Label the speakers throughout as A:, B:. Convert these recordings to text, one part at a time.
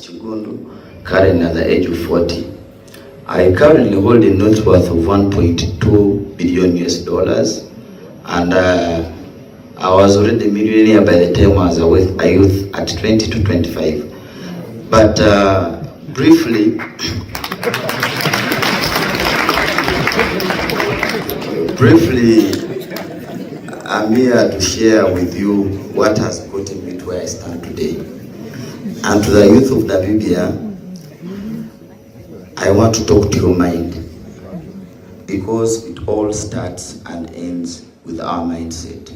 A: Kiggundu, currently at the age of 40. I currently hold a net worth of 1.2 billion US dollars, and I was already a millionaire by the time I was a youth at 20 to 25. But briefly, I'm here to share with you what has gotten me to where I stand today. And to the youth of Namibia, I want to talk to your mind, because it all starts and ends with our mindset.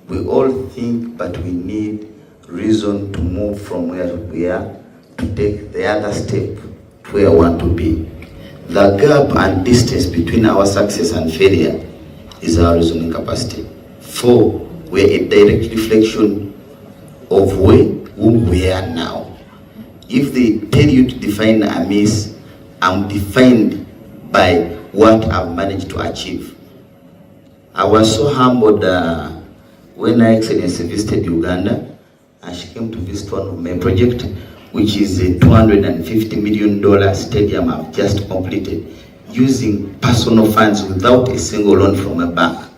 A: We all think, but we need reason to move from where we are to take the other step to where I want to be. The gap and distance between our success and failure is our reasoning capacity. For we're a direct reflection of who we are now. If they tell you to define a miss, I'm defined by what I've managed to achieve. I was so humbled when Her Excellency visited Uganda, and she came to visit one of my projects, which is a $250 million stadium I've just completed, using personal funds without a single loan from a bank.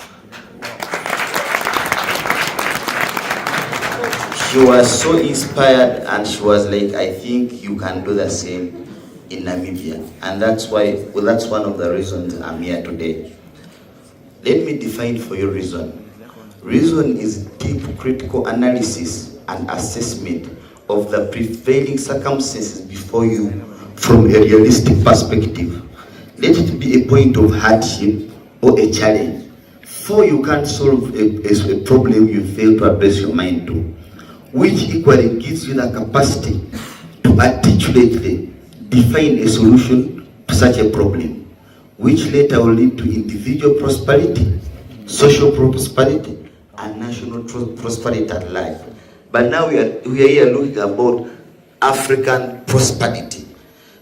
A: She was so inspired, and she was like, I think you can do the same in Namibia. And that's one of the reasons I'm here today. Let me define for you reason. Reason is deep critical analysis and assessment of the prevailing circumstances before you from a realistic perspective. Let it be a point of hardship or a challenge. For you can't solve a problem you fail to address your mind to, which equally gives you the capacity to articulately define a solution to such a problem, which later will lead to individual prosperity, social prosperity, and national prosperity at large. But now we are here looking about African prosperity.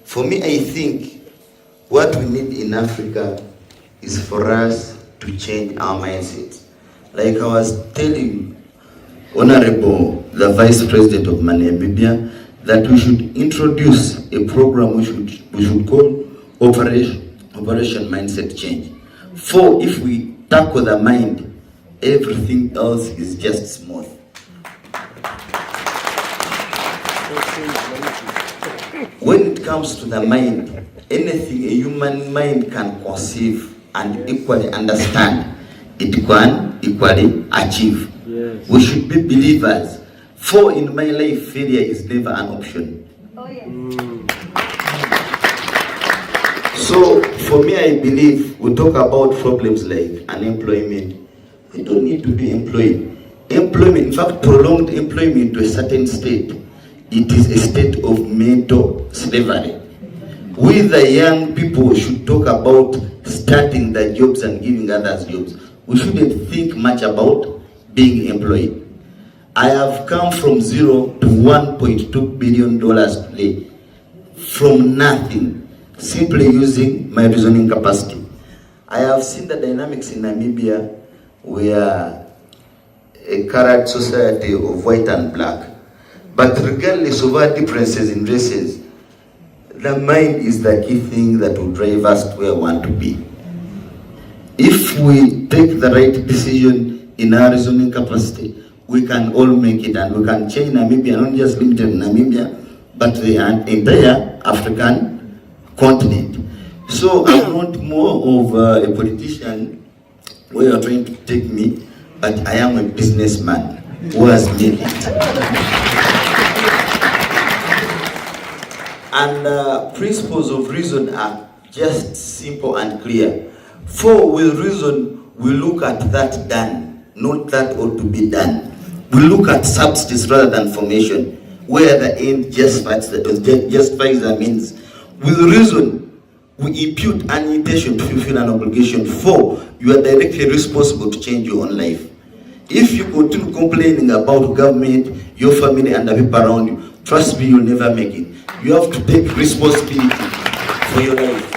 A: For me, I think what we need in Africa is for us to change our mindset. Like I was telling Honorable, the Vice President of Namibia, that we should introduce a program we should call Operation Mindset Change. For if we tackle the mind, everything else is just smooth. When it comes to the mind, anything a human mind can conceive and equally understand, it can equally achieve. Yes. We should be believers. For in my life, failure is never an option. Oh, yeah. So for me, I believe we talk about problems like unemployment. We don't need to be employed. Employment, in fact, prolonged employment to a certain state, it is a state of mental slavery. We, the young people, should talk about starting the jobs and giving others jobs. We shouldn't think much about being employed. I have come from zero to $1.2 billion today, from nothing, simply using my reasoning capacity. I have seen the dynamics in Namibia. We are a current society of white and black. But regardless of our differences in races, the mind is the key thing that will drive us to where we want to be. If we take the right decision in our reasoning capacity, we can all make it, and we can change Namibia, not just limited to Namibia, but the entire African continent. So I want more of a politician where you're trying to take me, but I am a businessman who has made it. And principles of reason are just simple and clear. For with reason, we look at that done, not that ought to be done. We look at substance rather than formation, where the end justifies the means. With reason, we impute an intention to fulfill an obligation. For you are directly responsible to change your own life. If you continue complaining about government, your family, and the people around you, trust me, you'll never make it. You have to take responsibility for your life.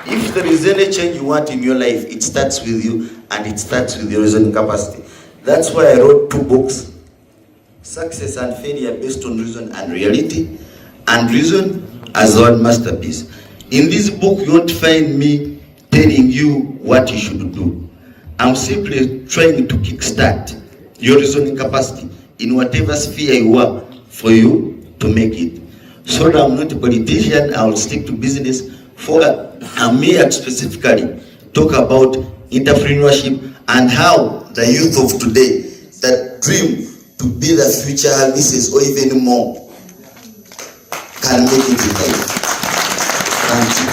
A: If there is any change you want in your life, it starts with you, and it starts with your reasoning capacity. That's why I wrote 2 books, Success and Failure Based on Reason and Reality, and reason as one masterpiece. In this book, you won't find me telling you what you should do. I'm simply trying to kickstart your reasoning capacity in whatever sphere you are for you to make it. So that I'm not a politician, I will stick to business. For I'm here to specifically talk about entrepreneurship and how the youth of today that dream to be the future Mrs. or even more can make it in life. Thank you.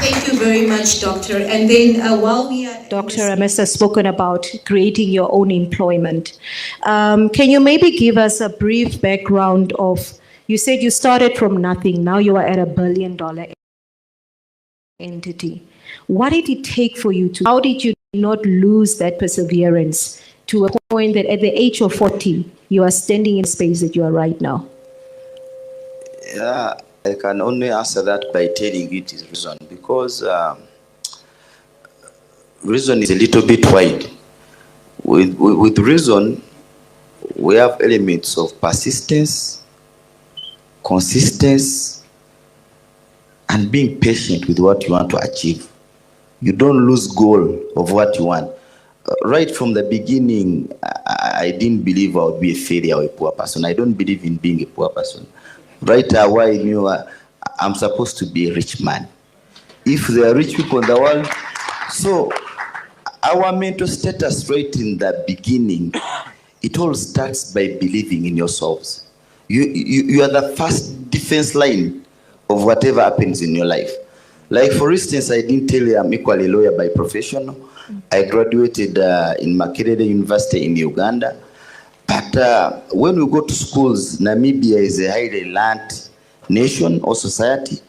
B: Thank you very much, Doctor. And then while we are...
C: Dr. Amos has spoken about creating your own employment. Can you maybe give us a brief background of, you said you started from nothing, now you are at $1 billion entity. What did it take for you to, how did you not lose that perseverance to a point that at the age of 40, you are standing in the space that you are right now?
D: Yeah, I can only answer that by telling it is reason, because reason is a little bit wide. With reason, we have elements of persistence, consistency, and being patient with what you want to achieve. You don't lose goal of what you want. Right from the beginning, I didn't believe I would be a failure or a poor person. I don't believe in being a poor person. Right away, I knew I'm supposed to be a rich man. If there are rich people in the world, so our mental status right in the beginning, it all starts by believing in yourselves. You are the first defense line of whatever happens in your life. Like for instance, I didn't tell you I'm equally a lawyer by profession. I graduated in Makerere University in Uganda. But when we go to schools, Namibia is a highly learned nation or society.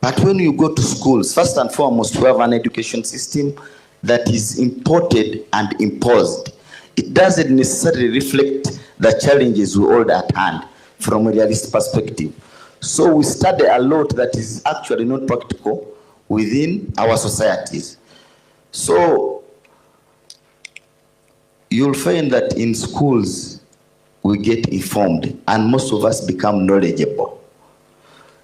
D: But when you go to schools, first and foremost, we have an education system that is imported and imposed. It doesn't necessarily reflect the challenges we hold at hand from a realist perspective. So we study a lot that is actually not practical within our societies. So you'll find that in schools, we get informed and most of us become knowledgeable.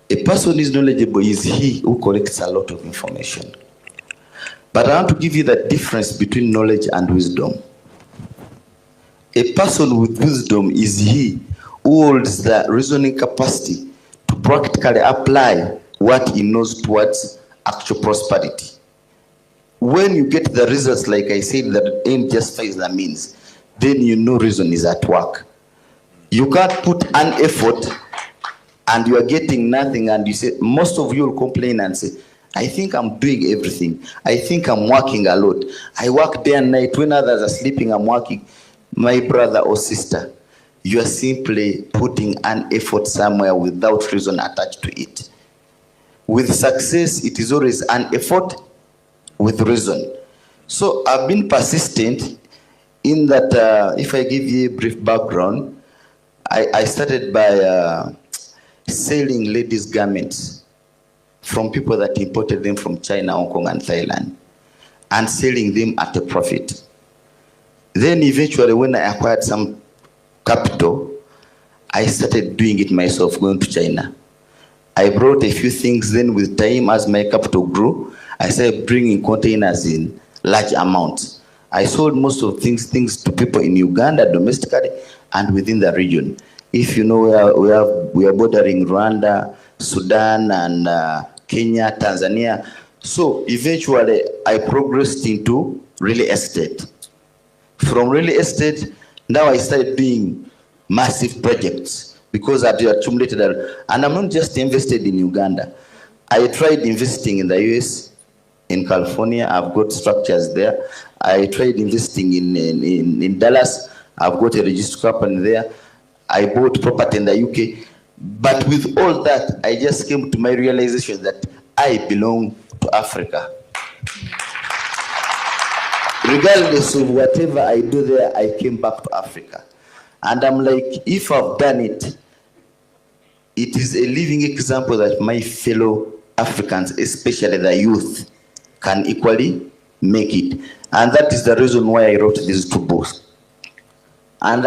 D: A person is knowledgeable is he who collects a lot of information. But I want to give you the difference between knowledge and wisdom. A person with wisdom is he who holds the reasoning capacity to practically apply what he knows towards actual prosperity. When you get the results, like I said, that end justifies the means, then you know reason is at work. You can't put an effort and you are getting nothing, and you say, most of you will complain and say, I think I'm doing everything. I think I'm working a lot. I work day and night. When others are sleeping, I'm working. My brother or sister, you are simply putting an effort somewhere without reason attached to it. With success, it is always an effort with reason. So I've been persistent in that, if I give you a brief background, I started by selling ladies' garments from people that imported them from China, Hong Kong, and Thailand, and selling them at a profit. Then eventually, when I acquired some capital, I started doing it myself, going to China. I brought a few things. Then with time, as my capital grew, I started bringing containers in large amounts. I sold most of things to people in Uganda, domestically, and within the region. If you know, we are bordering Rwanda, Sudan, and Kenya, Tanzania. So eventually, I progressed into real estate. From real estate, now I started doing massive projects because I've accumulated, and I'm not just invested in Uganda. I tried investing in the US, in California. I've got structures there. I tried investing in Dallas. I've got a registered company there. I bought property in the UK. But with all that, I just came to my realization that I belong to Africa. Regardless of whatever I do there, I came back to Africa. And I'm like, if I've done it, it is a living example that my fellow Africans, especially the youth, can equally make it. And that is the reason why I wrote these two books. And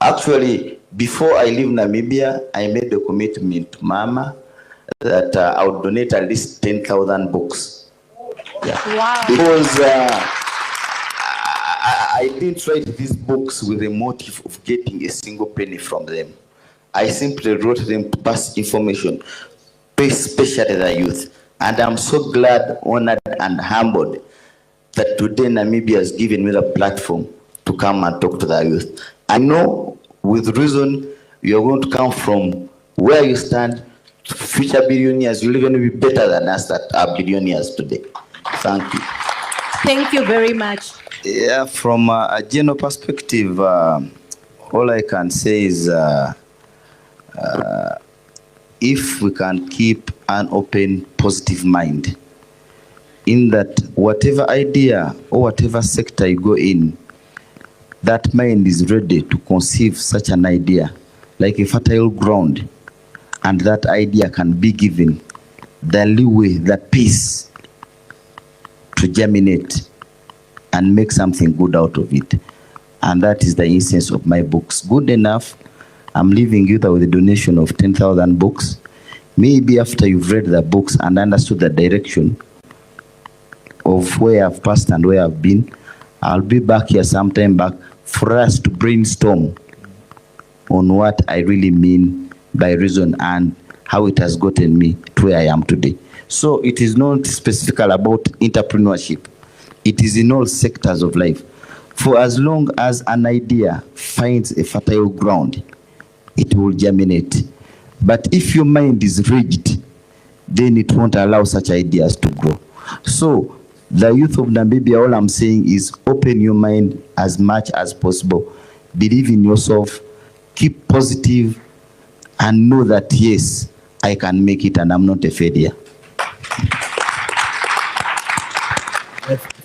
D: actually, Before I leave Namibia, I made a commitment to Mama that I would donate at least 10,000 books. Yeah.
C: Wow.
D: Because I didn't write these books with the motive of getting a single penny from them. I simply wrote them to pass information, especially the youth. And I'm so glad, honored, and humbled that today Namibia has given me the platform to come and talk to the youth. I know with reason you're going to come from where you stand to future billionaires. You'll even be better than us that are billionaires today. Thank you.
C: Thank you very much.
D: Yeah, from a general perspective, all I can say is if we can keep an open, positive mind, in that whatever idea or whatever sector you go in, that mind is ready to conceive such an idea like a fertile ground, and that idea can be given the leeway, the peace to germinate and make something good out of it. And that is the essence of my books. Good enough, I'm leaving you with a donation of 10,000 books. Maybe after you've read the books and understood the direction of where I've passed and where I've been, I'll be back here sometime back for us to brainstorm on what I really mean by reason and how it has gotten me to where I am today. So it is not specific about entrepreneurship. It is in all sectors of life. For as long as an idea finds a fertile ground, it will germinate. But if your mind is rigid, then it won't allow such ideas to grow. So the youth of Namibia, all I'm saying is open your mind as much as possible. Believe in yourself, keep positive, and know that yes, I can make it and I'm not a failure.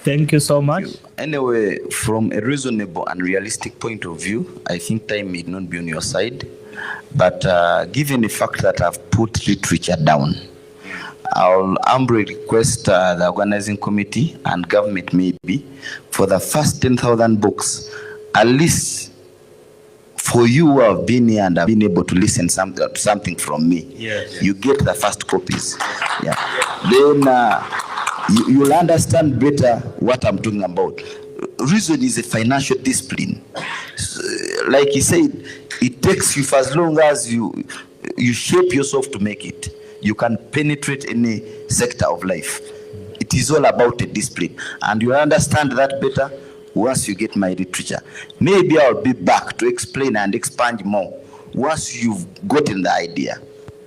E: Thank you so much.
D: Anyway, from a reasonable and realistic point of view, I think time may not be on your side. But given the fact that I've put literature down, I'll humbly request the organizing committee and government maybe for the first 10,000 books, at least for you who have been here and have been able to listen something from me.
E: Yes.
D: You get the first copies. Yeah. Then you'll understand better what I'm talking about. Reason is a financial discipline. Like he said, it takes you for as long as you shape yourself to make it. You can penetrate any sector of life. It is all about a discipline. And you understand that better once you get my literature. Maybe I'll be back to explain and expand more once you've gotten the idea.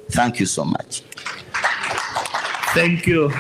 D: Thank you so much.
E: Thank you.